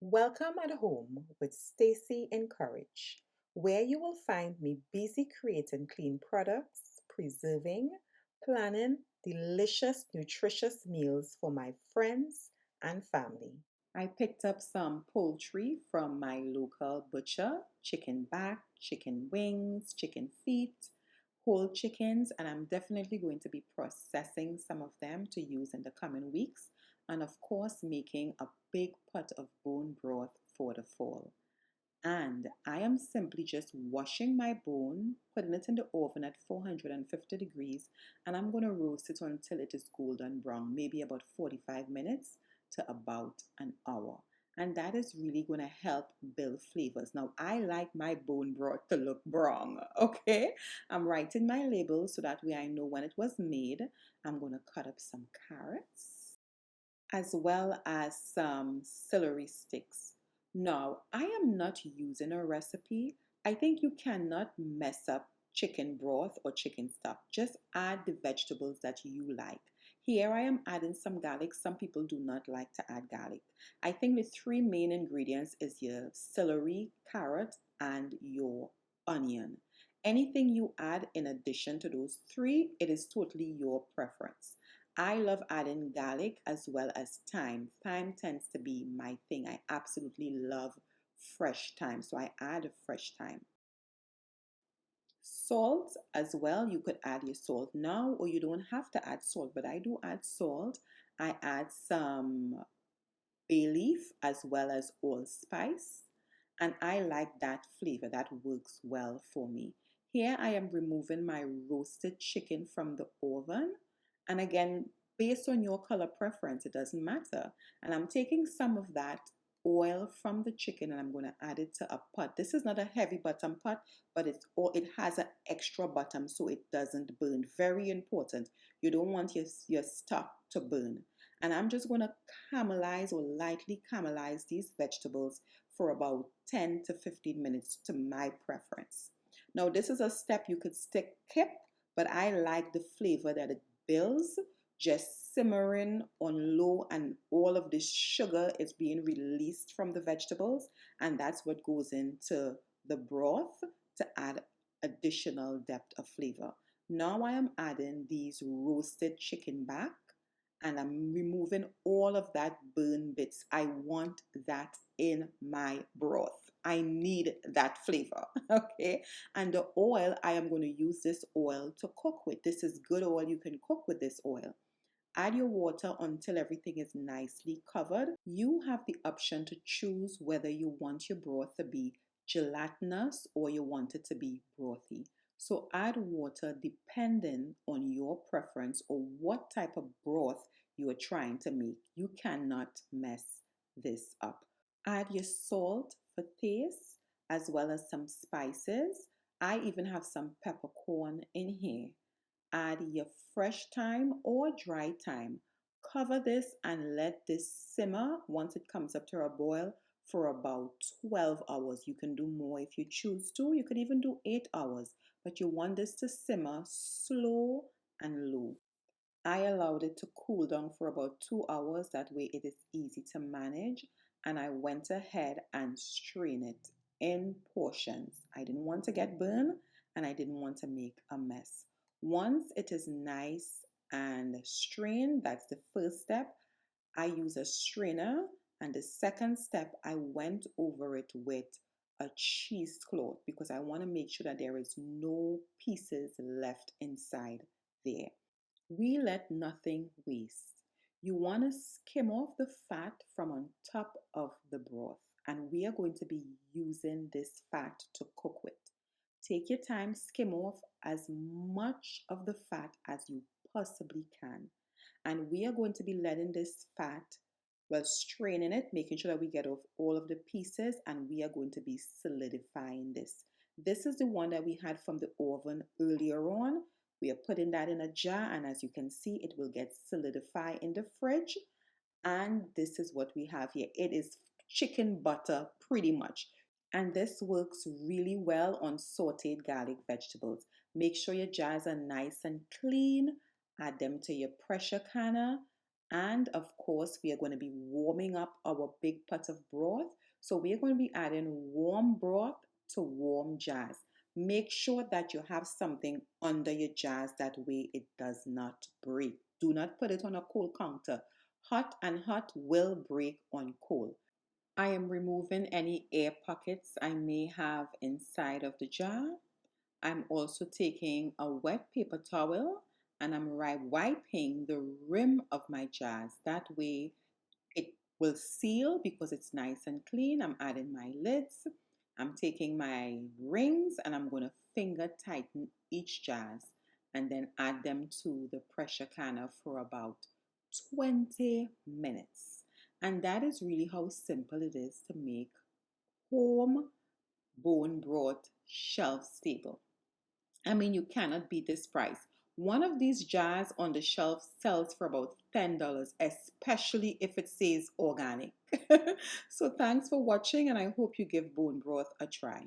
Welcome at home with Stacy and Courage, where you will find me busy creating clean products, preserving, planning delicious, nutritious meals for my friends and family. I picked up some poultry from my local butcher, chicken back, chicken wings, chicken feet, whole chickens, and I'm definitely going to be processing some of them to use in the coming weeks. And of course, making a big pot of bone broth for the fall. And I am simply just washing my bone, putting it in the oven at 450 degrees, and I'm going to roast it until it is golden brown, maybe about 45 minutes to about an hour. And that is really going to help build flavors. Now, I like my bone broth to look brown, okay? I'm writing my label so that way I know when it was made. I'm going to cut up some carrots as well as some celery sticks. Now, I am not using a recipe. I think you cannot mess up chicken broth or chicken stock. Just add the vegetables that you like. Here I am adding some garlic. Some people do not like to add garlic. I think the three main ingredients is your celery, carrot, and your onion. Anything you add in addition to those three, it is totally your preference. I love adding garlic as well as thyme. Thyme tends to be my thing. I absolutely love fresh thyme, so I add fresh thyme. Salt as well, you could add your salt now, or you don't have to add salt, but I do add salt. I add some bay leaf as well as allspice, and I like that flavor. That works well for me. Here I am removing my roasted chicken from the oven, and again, based on your color preference, it doesn't matter. And I'm taking some of that oil from the chicken and I'm going to add it to a pot. This is not a heavy bottom pot, but it has an extra bottom so it doesn't burn. Very important. You don't want your stock to burn. And I'm just going to caramelize or lightly caramelize these vegetables for about 10 to 15 minutes to my preference. Now, this is a step you could skip, but I like the flavor that it builds just simmering on low, and all of this sugar is being released from the vegetables, and that's what goes into the broth to add additional depth of flavor. Now I am adding these roasted chicken back, and I'm removing all of that burn bits. I want that in my broth. I need that flavor, okay? And the oil, I am going to use this oil to cook with. This is good oil. You can cook with this oil. Add your water until everything is nicely covered. You have the option to choose whether you want your broth to be gelatinous or you want it to be brothy. So add water depending on your preference or what type of broth you are trying to make. You cannot mess this up. Add your salt for taste as well as some spices. I even have some peppercorn in here. Add your fresh thyme or dry thyme. Cover this and let this simmer once it comes up to a boil for about 12 hours. You can do more if you choose to. You could even do 8 hours, but you want this to simmer slow and low. I allowed it to cool down for about 2 hours. That way it is easy to manage. And I went ahead and strained it in portions. I didn't want to get burned and I didn't want to make a mess. Once it is nice and strained, that's the first step. I use a strainer. And the second step, I went over it with a cheesecloth because I want to make sure that there is no pieces left inside there. We let nothing waste. You want to skim off the fat from on top of the broth, and we are going to be using this fat to cook with. Take your time, skim off as much of the fat as you possibly can. And we are going to be letting this fat, well, straining it, making sure that we get off all of the pieces, and we are going to be solidifying this. This is the one that we had from the oven earlier on. We are putting that in a jar, and as you can see, it will get solidified in the fridge. And this is what we have here. It is chicken butter, pretty much. And this works really well on sauteed garlic vegetables. Make sure your jars are nice and clean. Add them to your pressure canner And of course, we are going to be warming up our big pot of broth. So we are going to be adding warm broth to warm jars. Make sure that you have something under your jars, that way it does not break. Do not put it on a cold counter. Hot and hot will break on cold. I am removing any air pockets I may have inside of the jar. I'm also taking a wet paper towel and I'm wiping the rim of my jars. That way it will seal because it's nice and clean. I'm adding my lids. I'm taking my rings and I'm going to finger tighten each jars and then add them to the pressure canner for about 20 minutes. And that is really how simple it is to make home bone broth shelf stable. I mean, you cannot beat this price. One of these jars on the shelf sells for about $10, especially if it says organic. So thanks for watching, and I hope you give bone broth a try.